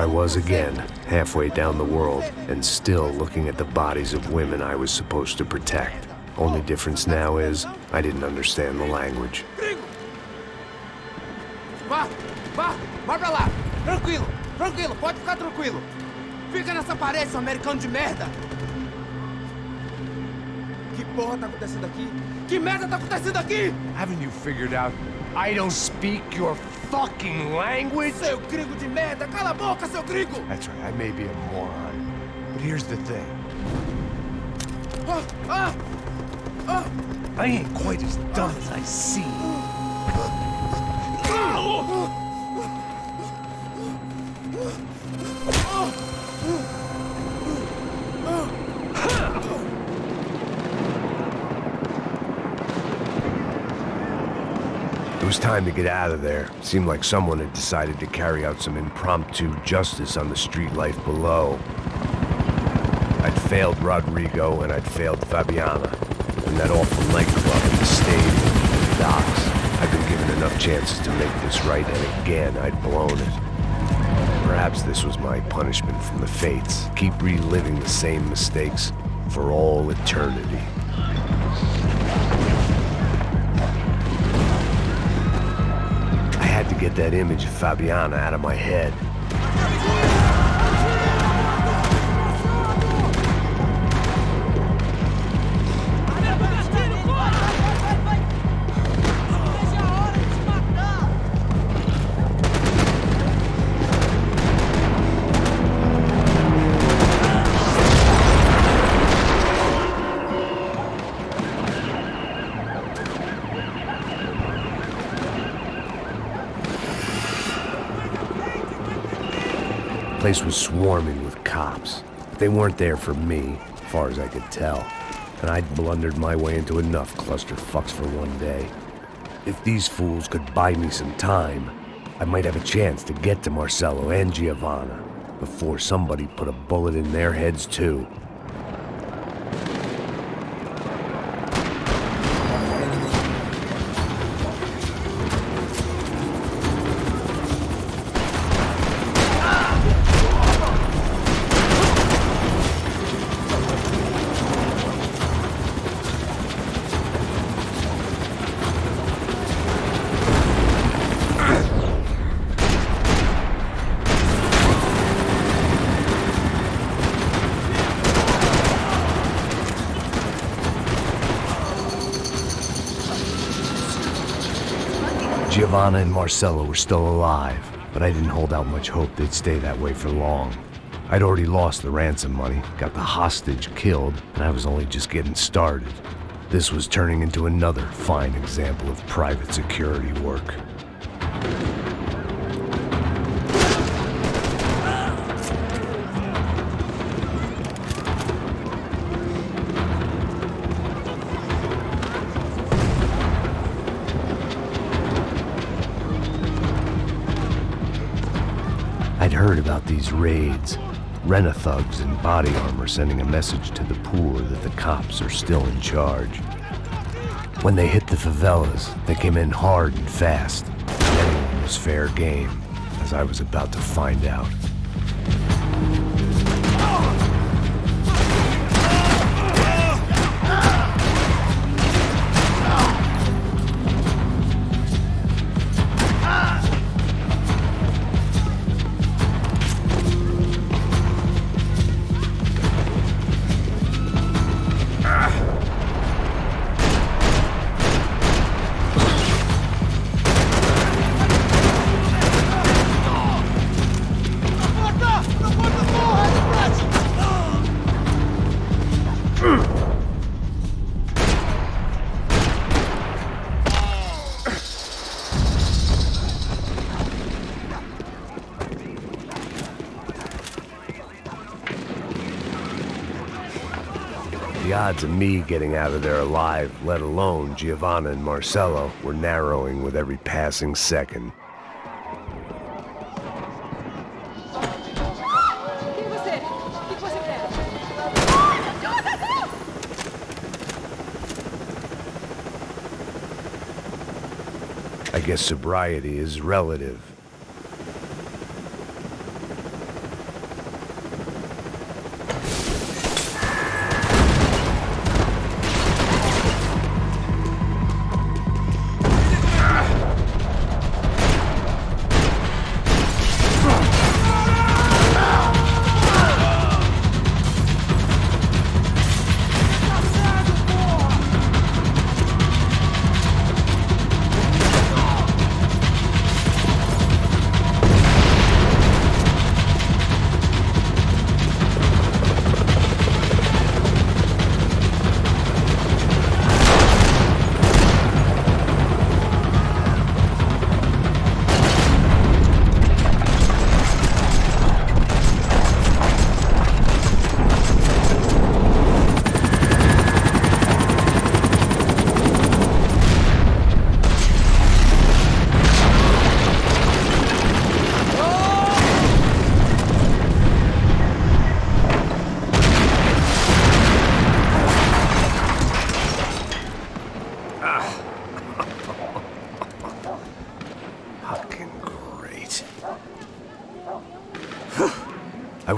I was again, halfway down the world, and still looking at the bodies of women I was supposed to protect. Only difference now is, I didn't understand the language. Vai pra lá! Tranquilo, pode ficar tranquilo. Fica nessa parede, seu americano de merda! Que porra tá acontecendo aqui? Que merda tá acontecendo aqui? Haven't you figured out I don't speak your fucking language? Seu gringo de merda! Cala a boca, seu gringo! That's right, I may be a moron, but here's the thing. I ain't quite as dumb as I seem. It was time to get out of there. Seemed like someone had decided to carry out some impromptu justice on the street life below. I'd failed Rodrigo and I'd failed Fabiana. And that awful nightclub and the stadium and the docks. I'd been given enough chances to make this right, and again I'd blown it. Perhaps this was my punishment from the fates. Keep reliving the same mistakes for all eternity. I had to get that image of Fabiana out of my head. The place was swarming with cops. They weren't there for me, as far as I could tell, and I'd blundered my way into enough clusterfucks for one day. If these fools could buy me some time, I might have a chance to get to Marcello and Giovanna before somebody put a bullet in their heads too. Giovanna and Marcello were still alive, but I didn't hold out much hope they'd stay that way for long. I'd already lost the ransom money, got the hostage killed, and I was only just getting started. This was turning into another fine example of private security work. I'd heard about these raids. Rent-a-thugs in body armor sending a message to the poor that the cops are still in charge. When they hit the favelas, they came in hard and fast. Anyone was fair game, as I was about to find out. The odds of me getting out of there alive, let alone Giovanna and Marcello, were narrowing with every passing second. I guess sobriety is relative.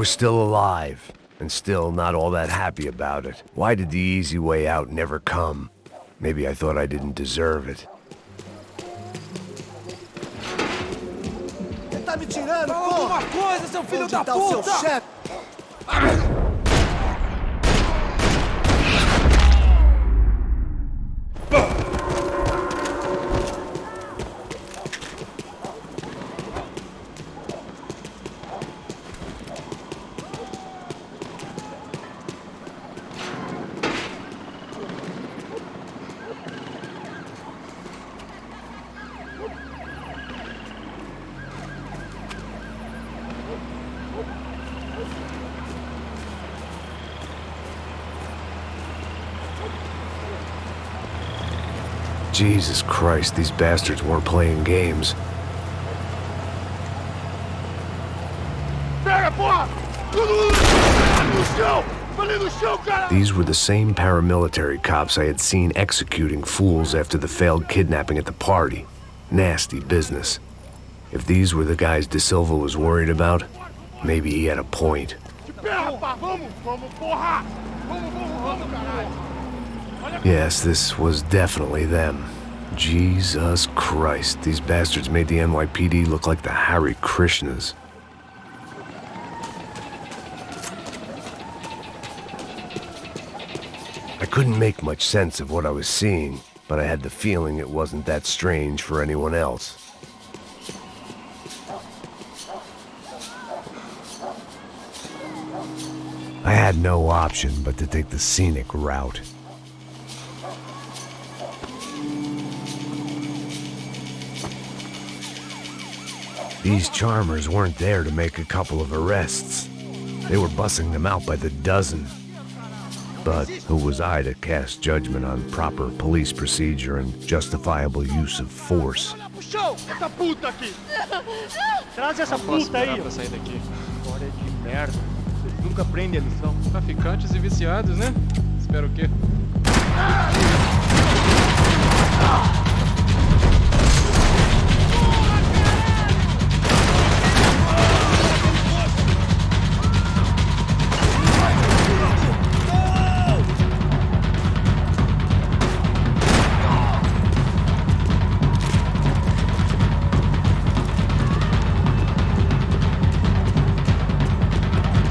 was still alive, and still not all that happy about it. Why did the easy way out never come? Maybe I thought I didn't deserve it. Ele tá me tirando, Fala porra! alguma coisa, seu filho Onde da tá o seu puta! chefe? Jesus Christ, these bastards weren't playing games. Pega, porra! No chão! Falei no chão, cara! These were the same paramilitary cops I had seen executing fools after the failed kidnapping at the party. Nasty business. If these were the guys De Silva was worried about, maybe he had a point. Vamos, porra! Vamos, caralho! Yes, this was definitely them. Jesus Christ, these bastards made the NYPD look like the Hare Krishnas. I couldn't make much sense of what I was seeing, but I had the feeling it wasn't that strange for anyone else. I had no option but to take the scenic route. These charmers weren't there to make a couple of arrests. They were bussing them out by the dozen. But who was I to cast judgment on proper police procedure and justifiable use of force? Essa puta aqui! Traz essa puta aí, ó. Sair daqui. História de merda. Vocês nunca aprendem a lição. Traficantes e viciados, né? Espero o quê?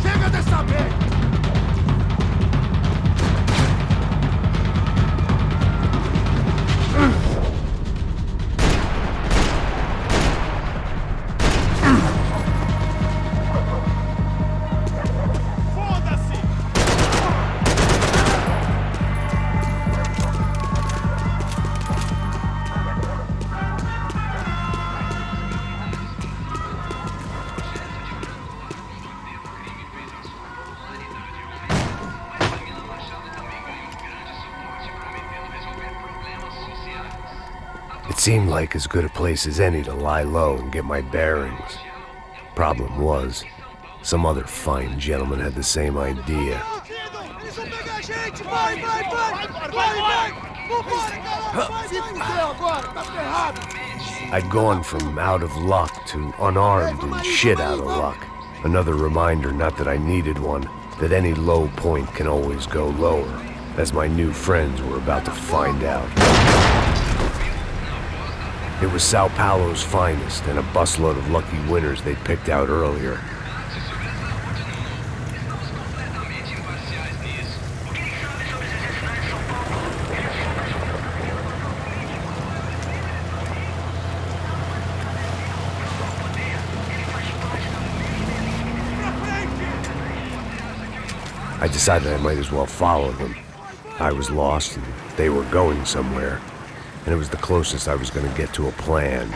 Chega dessa merda! It seemed like as good a place as any to lie low and get my bearings. Problem was, some other fine gentleman had the same idea. Eles vão pegar a gente! Vai! Vambora, caralho! Se fudeu agora, tá ferrado! I'd gone from out of luck to unarmed and shit out of luck. Another reminder, not that I needed one, that any low point can always go lower, as my new friends were about to find out. It was Sao Paulo's finest and a busload of lucky winners they'd picked out earlier. I decided I might as well follow them. I was lost and they were going somewhere, and it was the closest I was going to get to a plan.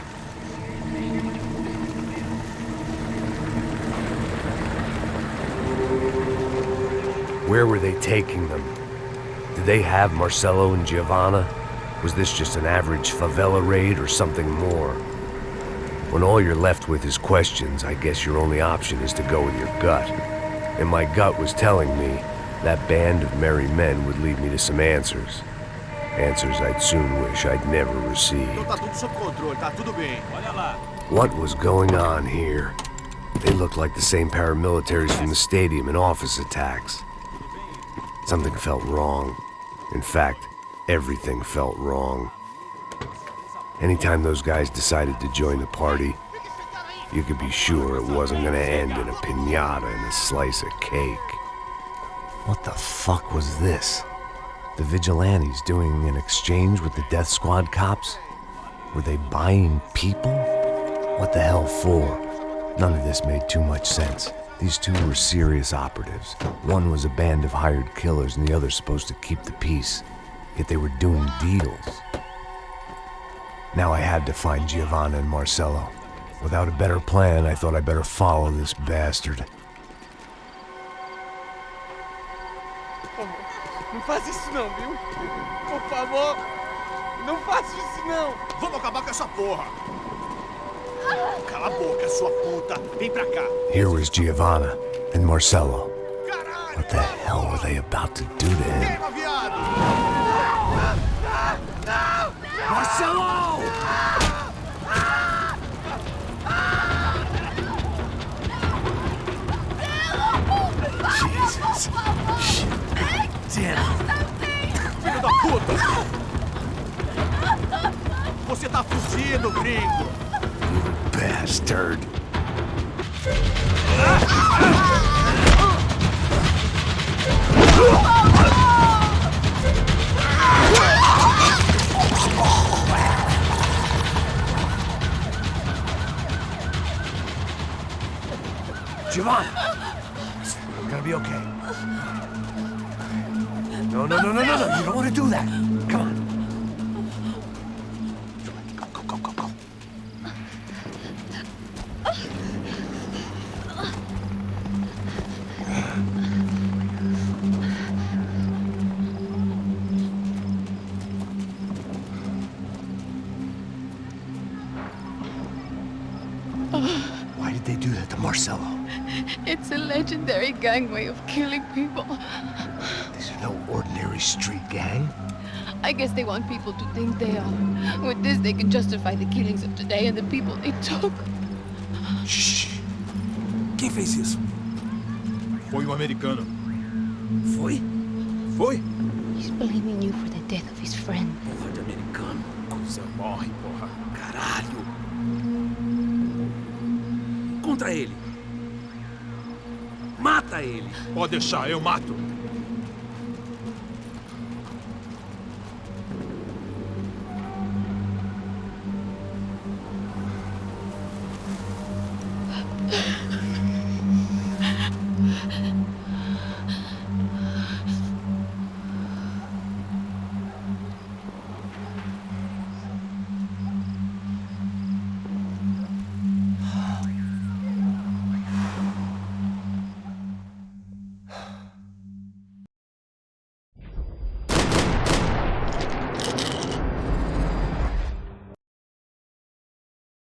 Where were they taking them? Did they have Marcelo and Giovanna? Was this just an average favela raid or something more? When all you're left with is questions, I guess your only option is to go with your gut. And my gut was telling me that band of merry men would lead me to some answers. Answers I'd soon wish I'd never received. Então tá tudo sob controle, tá tudo bem. Olha lá. What was going on here? They looked like the same paramilitaries from the stadium in office attacks. Something felt wrong. In fact, everything felt wrong. Anytime those guys decided to join the party, you could be sure it wasn't gonna end in a piñata and a slice of cake. What the fuck was this? The vigilantes doing an exchange with the death squad cops? Were they buying people? What the hell for? None of this made too much sense. These two were serious operatives. One was a band of hired killers and the other supposed to keep the peace. Yet they were doing deals. Now I had to find Giovanna and Marcello. Without a better plan, I thought I'd better follow this bastard. Não faz isso não, viu? Por favor, não faça isso não. Vamos acabar com essa porra. Cala a boca, sua puta. Vem pra cá. Here was Giovanna and Marcello. What the hell were they about to do to him? Queima, viado. Marcello! Jesus. Shit. Damn it. Filho da puta. Você tá fugindo, gringo. You bastard. Giovanna! You're gonna be okay. No. You don't want to do that. Come on. Go. Why did they do that to Marcello? It's a legendary gang way of killing people. These are no ordinary street gang. I guess they want people to think they are. With this, they can justify the killings of today and the people they took. Shh. Quem fez isso? Foi americano. Foi? He's blaming you for the death of his friend. Porra de americano. Você morre, porra. Caralho. Contra ele. Mata ele. Pode deixar, eu mato.